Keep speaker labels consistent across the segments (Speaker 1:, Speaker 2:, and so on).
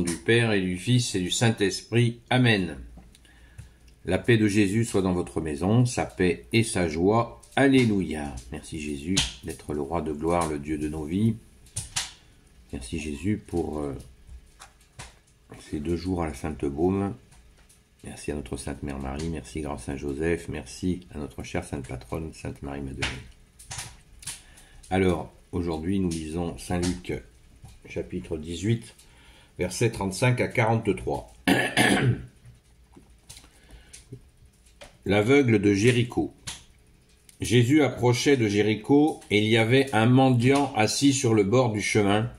Speaker 1: Du Père et du Fils et du Saint-Esprit. Amen. La paix de Jésus soit dans votre maison, sa paix et sa joie. Alléluia. Merci Jésus d'être le roi de gloire, le Dieu de nos vies. Merci Jésus pour ces 2 jours à la Sainte Baume. Merci à notre Sainte Mère Marie, merci Grand Saint Joseph, merci à notre chère Sainte Patronne, Sainte Marie Madeleine. Alors, aujourd'hui nous lisons Saint Luc, chapitre 18, versets 35 à 43. L'aveugle de Jéricho. Jésus approchait de Jéricho et il y avait un mendiant assis sur le bord du chemin.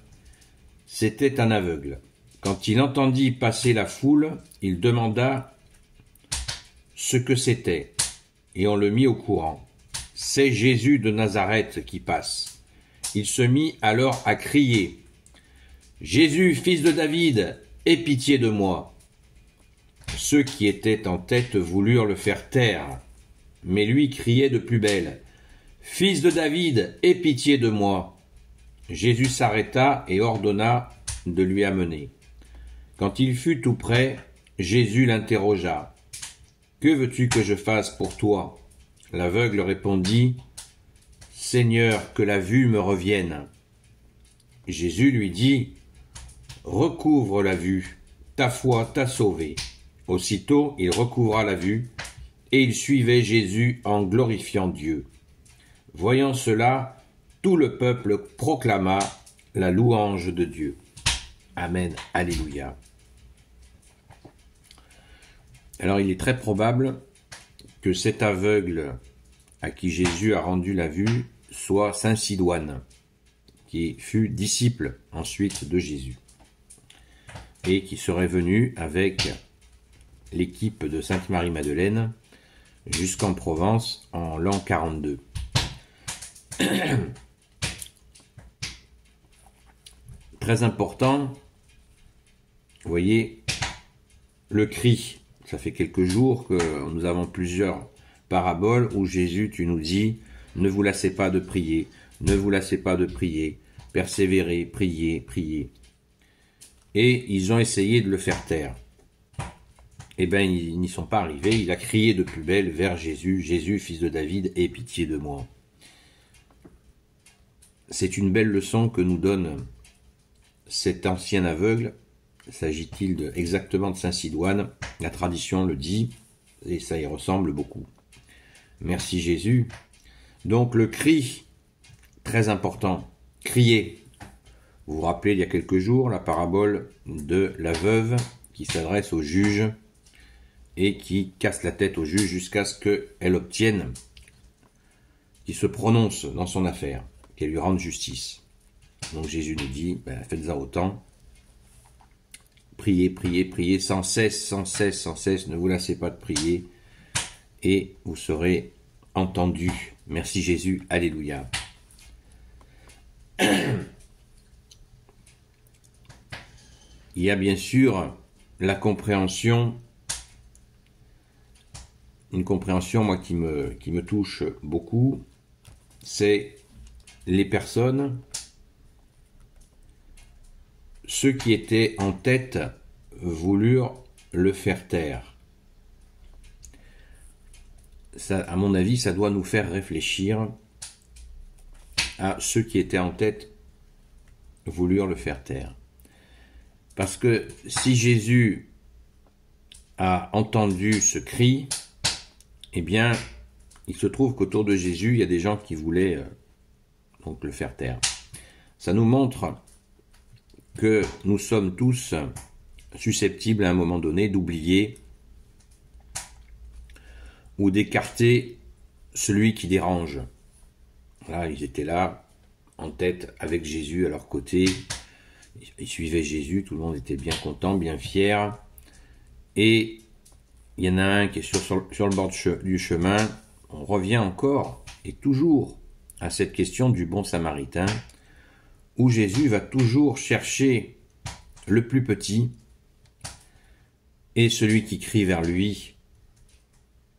Speaker 1: C'était un aveugle. Quand il entendit passer la foule, il demanda ce que c'était et on le mit au courant. C'est Jésus de Nazareth qui passe. Il se mit alors à crier. Jésus, fils de David, aie pitié de moi. Ceux qui étaient en tête voulurent le faire taire, mais lui criait de plus belle. Fils de David, aie pitié de moi. Jésus s'arrêta et ordonna de lui amener. Quand il fut tout près, Jésus l'interrogea. Que veux-tu que je fasse pour toi? L'aveugle répondit. Seigneur, que la vue me revienne. Jésus lui dit. Recouvre la vue, ta foi t'a sauvé. Aussitôt, il recouvra la vue, et il suivait Jésus en glorifiant Dieu. Voyant cela, tout le peuple proclama la louange de Dieu. Amen, alléluia. Alors, il est très probable que cet aveugle à qui Jésus a rendu la vue soit Saint Sidoine, qui fut disciple ensuite de Jésus, et qui serait venu avec l'équipe de Sainte Marie Madeleine jusqu'en Provence en l'an 42. Très important, vous voyez, le cri. Ça fait quelques jours que nous avons plusieurs paraboles où Jésus, tu nous dis, ne vous lassez pas de prier, ne vous lassez pas de prier, persévérez, priez, priez. Et ils ont essayé de le faire taire. Eh bien, ils n'y sont pas arrivés. Il a crié de plus belle vers Jésus. Jésus, fils de David, aie pitié de moi. C'est une belle leçon que nous donne cet ancien aveugle. S'agit-il exactement de Saint Sidoine? La tradition le dit, et ça y ressemble beaucoup. Merci Jésus. Donc le cri, très important. Crier. Vous vous rappelez, il y a quelques jours, la parabole de la veuve qui s'adresse au juge et qui casse la tête au juge jusqu'à ce qu'elle obtienne qu'il se prononce dans son affaire, qu'elle lui rende justice. Donc Jésus nous dit, faites-en autant, priez, priez, priez, sans cesse, sans cesse, sans cesse, ne vous lassez pas de prier, et vous serez entendus. Merci Jésus, alléluia. Il y a bien sûr la compréhension, une compréhension moi qui me touche beaucoup, c'est les personnes, ceux qui étaient en tête voulurent le faire taire. Ça, à mon avis, ça doit nous faire réfléchir à ceux qui étaient en tête voulurent le faire taire. Parce que si Jésus a entendu ce cri, eh bien, il se trouve qu'autour de Jésus, il y a des gens qui voulaient donc le faire taire. Ça nous montre que nous sommes tous susceptibles à un moment donné d'oublier ou d'écarter celui qui dérange. Voilà, ils étaient là, en tête, avec Jésus à leur côté. Ils suivaient Jésus, tout le monde était bien content, bien fier. Et il y en a un qui est sur le bord du chemin. On revient encore et toujours à cette question du bon samaritain, où Jésus va toujours chercher le plus petit et celui qui crie vers lui,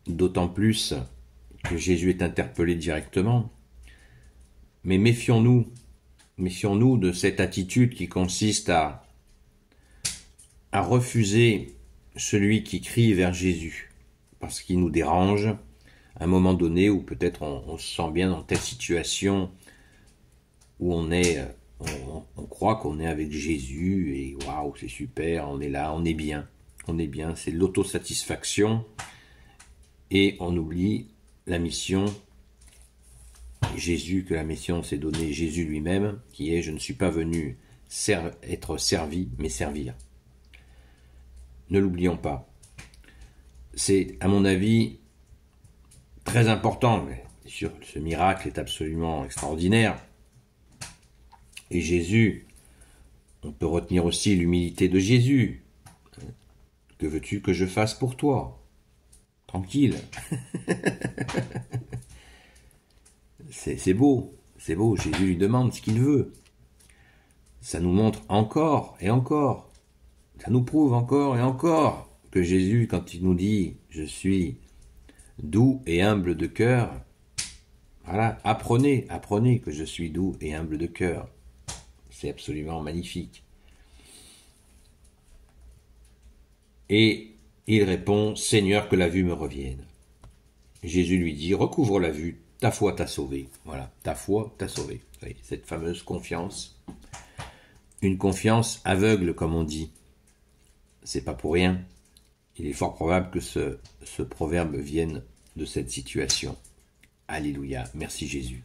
Speaker 1: d'autant plus que Jésus est interpellé directement. Mais méfions-nous de cette attitude qui consiste à à refuser celui qui crie vers Jésus, parce qu'il nous dérange, à un moment donné où peut-être on se sent bien dans telle situation où on croit qu'on est avec Jésus et waouh, c'est super, on est là, on est bien, c'est l'autosatisfaction et on oublie la mission. Jésus, que la mission s'est donnée, Jésus lui-même, qui est « Je ne suis pas venu être servi, mais servir ». Ne l'oublions pas. C'est, à mon avis, très important, mais bien sûr, ce miracle est absolument extraordinaire. Et Jésus, on peut retenir aussi l'humilité de Jésus. Que veux-tu que je fasse pour toi? Tranquille. C'est beau, Jésus lui demande ce qu'il veut. Ça nous montre encore et encore, ça nous prouve encore et encore que Jésus, quand il nous dit « Je suis doux et humble de cœur », voilà, apprenez que je suis doux et humble de cœur. C'est absolument magnifique. Et il répond « Seigneur, que la vue me revienne ». Jésus lui dit « Recouvre la vue, ta foi t'a sauvé. » Voilà, ta foi t'a sauvé. Vous voyez, cette fameuse confiance. Une confiance aveugle, comme on dit. C'est pas pour rien. Il est fort probable que ce proverbe vienne de cette situation. Alléluia. Merci Jésus.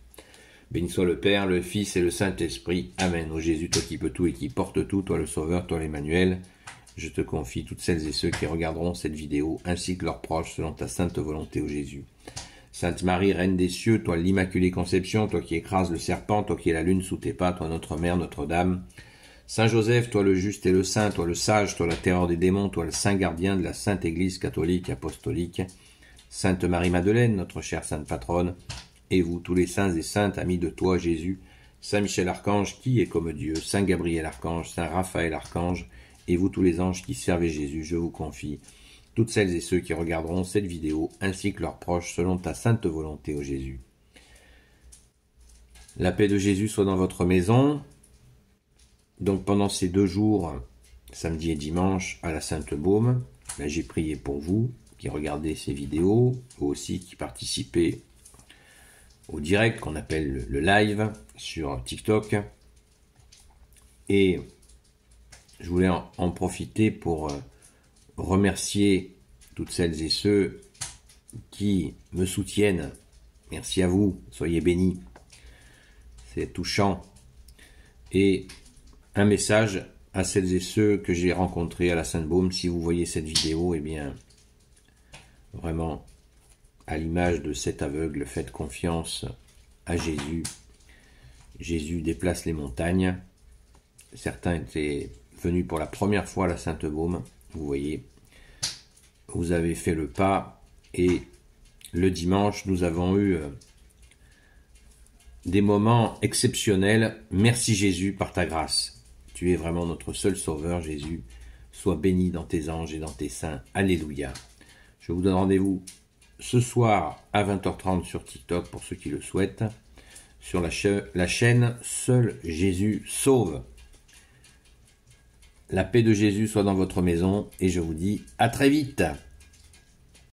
Speaker 1: Béni soit le Père, le Fils et le Saint-Esprit. Amen. Ô Jésus, toi qui peux tout et qui porte tout, toi le Sauveur, toi l'Emmanuel, je te confie toutes celles et ceux qui regarderont cette vidéo, ainsi que leurs proches, selon ta sainte volonté, ô Jésus. Sainte Marie, Reine des cieux, toi l'Immaculée Conception, toi qui écrases le serpent, toi qui es la lune sous tes pas, toi notre Mère, Notre-Dame. Saint Joseph, toi le juste et le saint, toi le sage, toi la terreur des démons, toi le saint gardien de la Sainte Église catholique apostolique. Sainte Marie-Madeleine, notre chère sainte patronne, et vous tous les saints et saintes, amis de toi Jésus, Saint Michel Archange, qui est comme Dieu, Saint Gabriel Archange, Saint Raphaël Archange, et vous tous les anges qui servez Jésus, je vous confie toutes celles et ceux qui regarderont cette vidéo, ainsi que leurs proches, selon ta sainte volonté, ô Jésus. La paix de Jésus soit dans votre maison. Donc pendant ces 2 jours, samedi et dimanche, à la Sainte-Baume, là j'ai prié pour vous, qui regardez ces vidéos, vous aussi qui participez au direct qu'on appelle le live sur TikTok. Et je voulais en profiter pour remercier toutes celles et ceux qui me soutiennent. Merci à vous, soyez bénis. C'est touchant. Et un message à celles et ceux que j'ai rencontrés à la Sainte-Baume. Si vous voyez cette vidéo, eh bien, vraiment, à l'image de cet aveugle, faites confiance à Jésus. Jésus déplace les montagnes. Certains étaient venus pour la première fois à la Sainte-Baume. Vous voyez, vous avez fait le pas. Et le dimanche, nous avons eu des moments exceptionnels. Merci Jésus par ta grâce. Tu es vraiment notre seul sauveur, Jésus. Sois béni dans tes anges et dans tes saints. Alléluia. Je vous donne rendez-vous ce soir à 20h30 sur TikTok pour ceux qui le souhaitent. Sur la chaîne Seul Jésus sauve. La paix de Jésus soit dans votre maison et je vous dis à très vite.